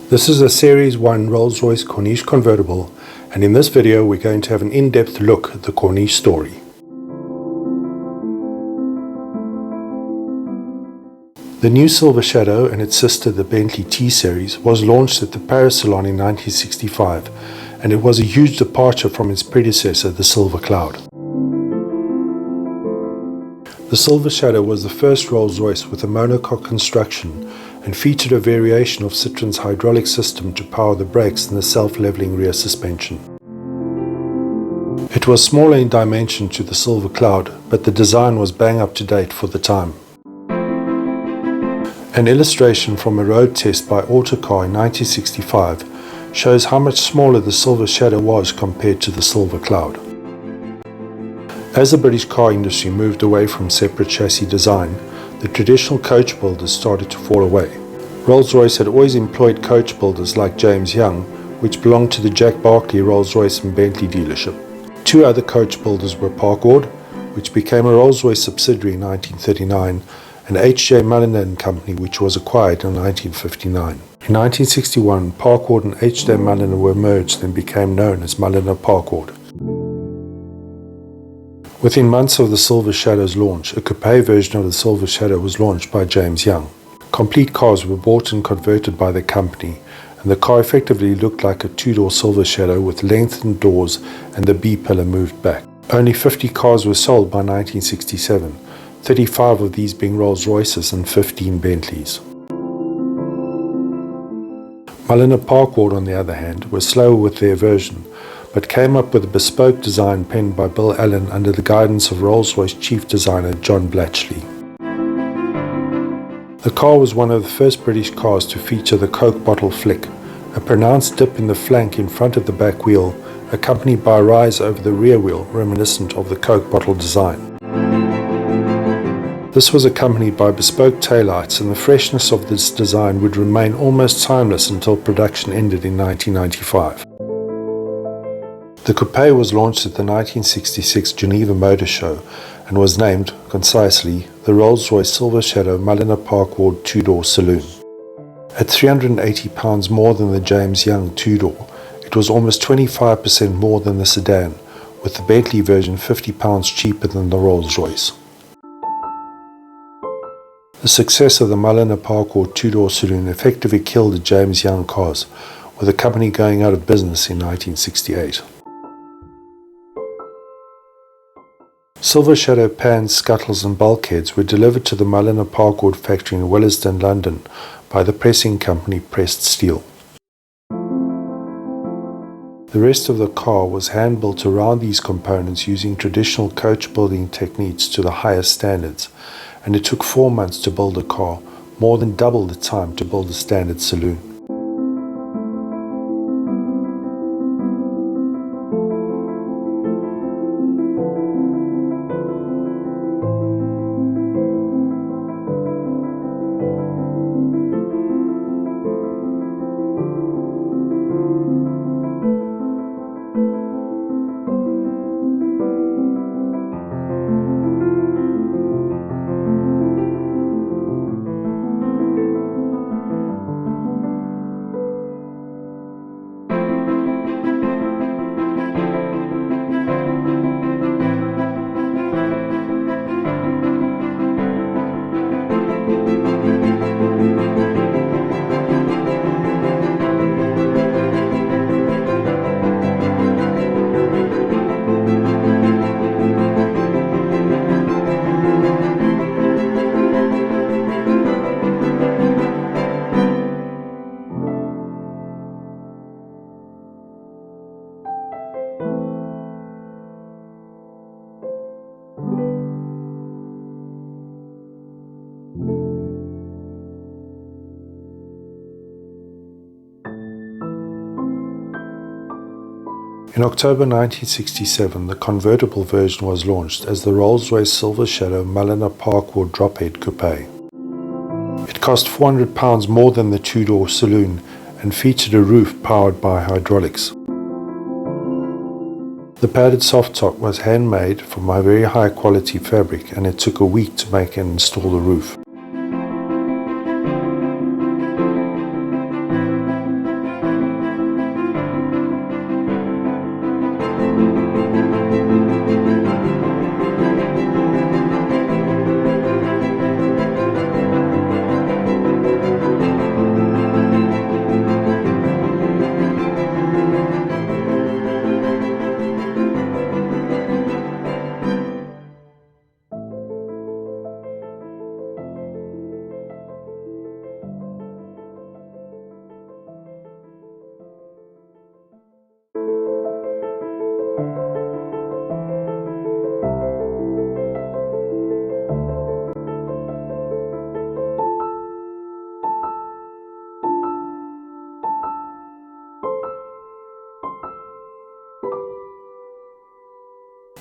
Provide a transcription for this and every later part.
This is a Series 1 Rolls-Royce Corniche Convertible, and in this video we're going to have an in-depth look at the Corniche story. The new Silver Shadow and its sister, the Bentley T-Series, was launched at the Paris Salon in 1965, and it was a huge departure from its predecessor, the Silver Cloud. The Silver Shadow was the first Rolls-Royce with a monocoque construction and featured a variation of Citroen's hydraulic system to power the brakes and the self-leveling rear suspension. It was smaller in dimension to the Silver Cloud, but the design was bang up to date for the time. An illustration from a road test by Autocar in 1965 shows how much smaller the Silver Shadow was compared to the Silver Cloud. As the British car industry moved away from separate chassis design, the traditional coach builders started to fall away. Rolls-Royce had always employed coach builders like James Young, which belonged to the Jack Barclay Rolls-Royce and Bentley dealership. Two other coach builders were Park Ward, which became a Rolls-Royce subsidiary in 1939, and H.J. Mulliner Company, which was acquired in 1959. In 1961, Park Ward and H.J. Mulliner were merged and became known as Mulliner Park Ward. Within months of the Silver Shadow's launch, a coupe version of the Silver Shadow was launched by James Young. Complete cars were bought and converted by the company, and the car effectively looked like a two-door Silver Shadow with lengthened doors and the B-pillar moved back. Only 50 cars were sold by 1967, 35 of these being Rolls-Royces and 15 Bentleys. Mulliner Park Ward, on the other hand, were slower with their version, but came up with a bespoke design penned by Bill Allen under the guidance of Rolls-Royce chief designer John Blatchley. The car was one of the first British cars to feature the Coke bottle flick, a pronounced dip in the flank in front of the back wheel, accompanied by a rise over the rear wheel reminiscent of the Coke bottle design. This was accompanied by bespoke taillights, and the freshness of this design would remain almost timeless until production ended in 1995. The coupe was launched at the 1966 Geneva Motor Show and was named, concisely, the Rolls-Royce Silver Shadow Mulliner Park Ward two-door saloon. At £380 more than the James Young two-door, it was almost 25% more than the sedan, with the Bentley version £50 cheaper than the Rolls-Royce. The success of the Mulliner Park Ward two-door saloon effectively killed the James Young cars, with the company going out of business in 1968. Silver Shadow pans, scuttles and bulkheads were delivered to the Mulliner Park Ward factory in Willesden, London by the pressing company Pressed Steel. The rest of the car was hand-built around these components using traditional coach building techniques to the highest standards, and it took 4 months to build a car, more than double the time to build a standard saloon. In October 1967, the convertible version was launched as the Rolls-Royce Silver Shadow Mulliner Park Ward Drophead Coupe. It cost £400 more than the two-door saloon and featured a roof powered by hydraulics. The padded soft top was handmade from a very high quality fabric, and it took a week to make and install the roof.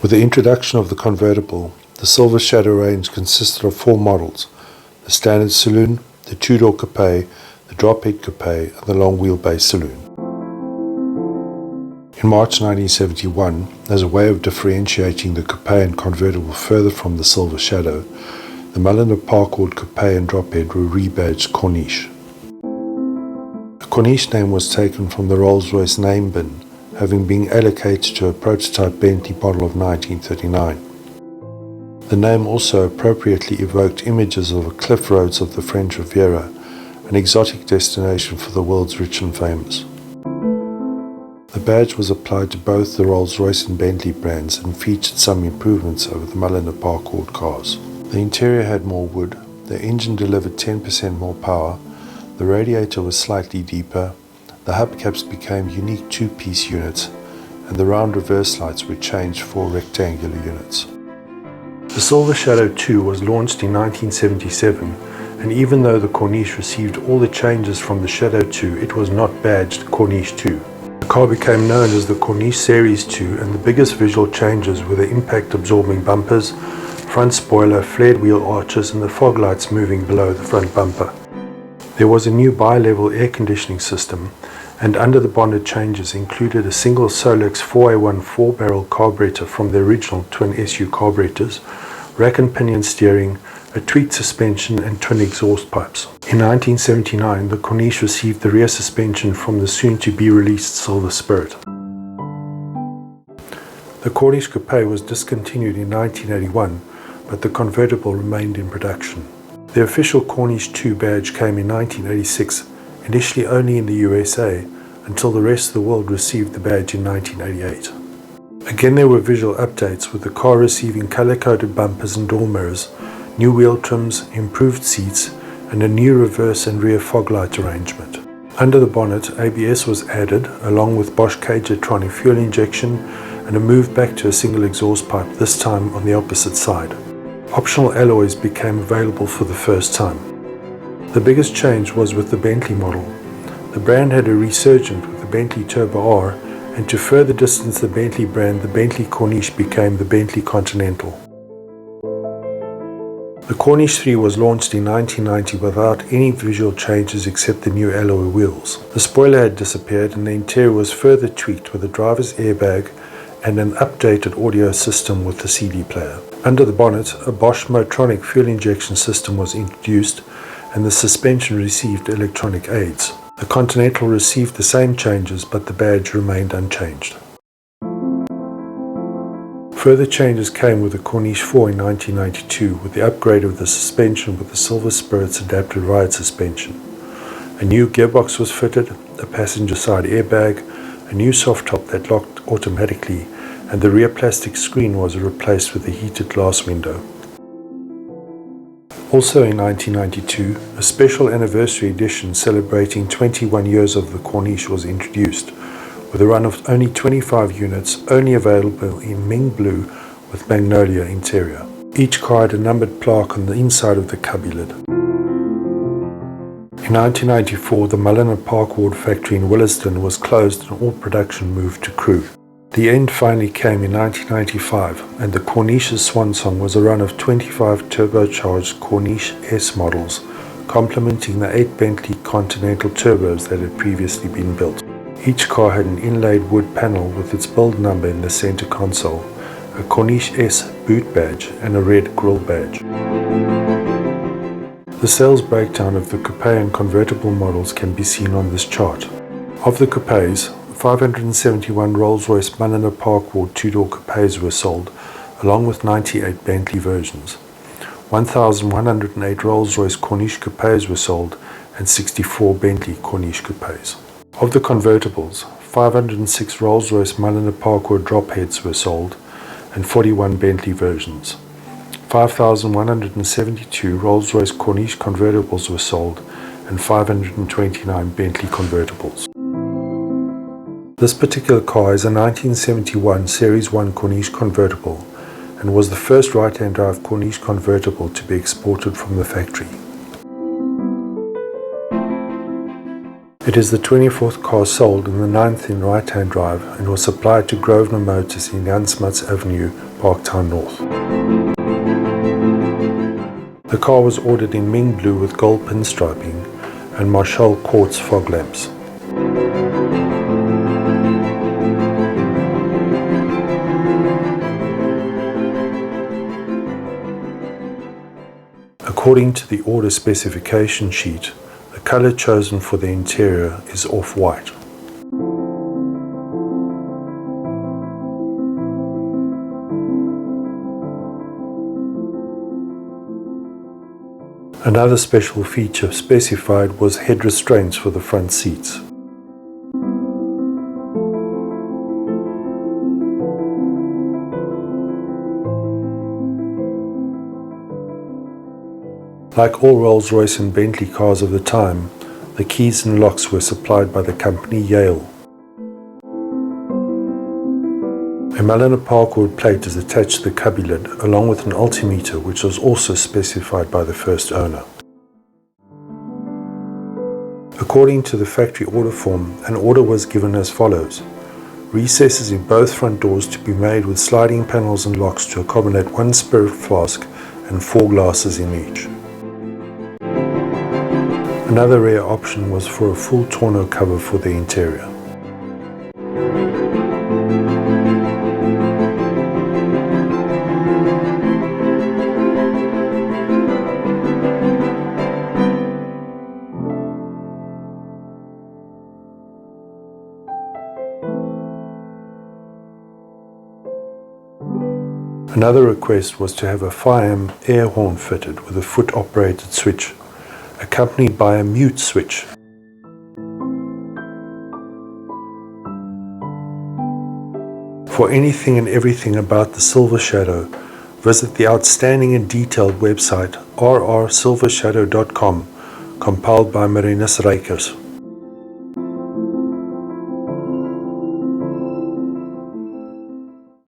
With the introduction of the convertible, the Silver Shadow range consisted of 4 models: the standard saloon, the two-door coupe, the drop-head coupe, and the long wheelbase saloon. In March 1971, as a way of differentiating the coupe and convertible further from the Silver Shadow, the Mulliner Park Ward coupe and drop-head were rebadged Corniche. The Corniche name was taken from the Rolls-Royce name bin, having been allocated to a prototype Bentley model of 1939. The name also appropriately evoked images of the cliff roads of the French Riviera, an exotic destination for the world's rich and famous. The badge was applied to both the Rolls-Royce and Bentley brands and featured some improvements over the Mulliner Park Ward cars. The interior had more wood, the engine delivered 10% more power, the radiator was slightly deeper, the hubcaps became unique 2-piece units, and the round reverse lights were changed for rectangular units. The Silver Shadow 2 was launched in 1977, and even though the Corniche received all the changes from the Shadow 2, it was not badged Corniche 2. The car became known as the Corniche Series 2, and the biggest visual changes were the impact-absorbing bumpers, front spoiler, flared wheel arches, and the fog lights moving below the front bumper. There was a new bi-level air conditioning system, and under the bonnet changes included a single Solex 4A1 4-barrel carburetor from the original twin SU carburetors, rack and pinion steering, a tweaked suspension, and twin exhaust pipes. In 1979, the Corniche received the rear suspension from the soon-to-be-released Silver Spirit. The Corniche Coupe was discontinued in 1981, but the convertible remained in production. The official Corniche 2 badge came in 1986, initially only in the USA, until the rest of the world received the badge in 1988. Again, there were visual updates, with the car receiving color-coded bumpers and door mirrors, new wheel trims, improved seats, and a new reverse and rear fog light arrangement. Under the bonnet, ABS was added, along with Bosch Cagetronic fuel injection and a move back to a single exhaust pipe, this time on the opposite side. Optional alloys became available for the first time. The biggest change was with the Bentley model. The brand had a resurgence with the Bentley Turbo R, and to further distance the Bentley brand, the Bentley Corniche became the Bentley Continental. The Corniche 3 was launched in 1990 without any visual changes except the new alloy wheels. The spoiler had disappeared and the interior was further tweaked with a driver's airbag and an updated audio system with the CD player. Under the bonnet, a Bosch Motronic fuel injection system was introduced and the suspension received electronic aids. The Continental received the same changes, but the badge remained unchanged. Further changes came with the Corniche 4 in 1992 with the upgrade of the suspension with the Silver Spirit's adaptive ride suspension. A new gearbox was fitted, a passenger side airbag, a new soft top that locked automatically, and the rear plastic screen was replaced with a heated glass window. Also in 1992, a special anniversary edition celebrating 21 years of the Corniche was introduced, with a run of only 25 units, only available in Ming Blue with Magnolia interior. Each car had a numbered plaque on the inside of the cubby lid. In 1994, the Mulliner Park Ward factory in Williston was closed and all production moved to Crewe. The end finally came in 1995, and the Corniche's swan song was a run of 25 turbocharged Corniche S models, complementing the 8 Bentley Continental turbos that had previously been built. Each car had an inlaid wood panel with its build number in the center console, a Corniche S boot badge, and a red grille badge. The sales breakdown of the coupe and convertible models can be seen on this chart. Of the coupes, 571 Rolls-Royce Mulliner Park Ward 2-door coupes were sold, along with 98 Bentley versions. 1,108 Rolls-Royce Corniche coupes were sold, and 64 Bentley Corniche coupes. Of the convertibles, 506 Rolls-Royce Mulliner Park Ward dropheads were sold, and 41 Bentley versions. 5,172 Rolls-Royce Corniche convertibles were sold, and 529 Bentley convertibles. This particular car is a 1971 Series 1 Corniche Convertible and was the first right-hand drive Corniche Convertible to be exported from the factory. It is the 24th car sold and the 9th in right-hand drive and was supplied to Grosvenor Motors in Jansmats Avenue, Parktown North. The car was ordered in Ming blue with gold pinstriping and Marshall quartz fog lamps. According to the order specification sheet, the color chosen for the interior is off-white. Another special feature specified was head restraints for the front seats. Like all Rolls-Royce and Bentley cars of the time, the keys and locks were supplied by the company Yale. A Mulliner Park Ward plate is attached to the cubby lid along with an altimeter, which was also specified by the first owner. According to the factory order form, an order was given as follows: recesses in both front doors to be made with sliding panels and locks to accommodate 1 spirit flask and 4 glasses in each. Another rare option was for a full tonneau cover for the interior. Another request was to have a 5am air horn fitted with a foot-operated switch, accompanied by a mute switch. For anything and everything about the Silver Shadow, visit the outstanding and detailed website rrsilvershadow.com, compiled by Marinus Rykers.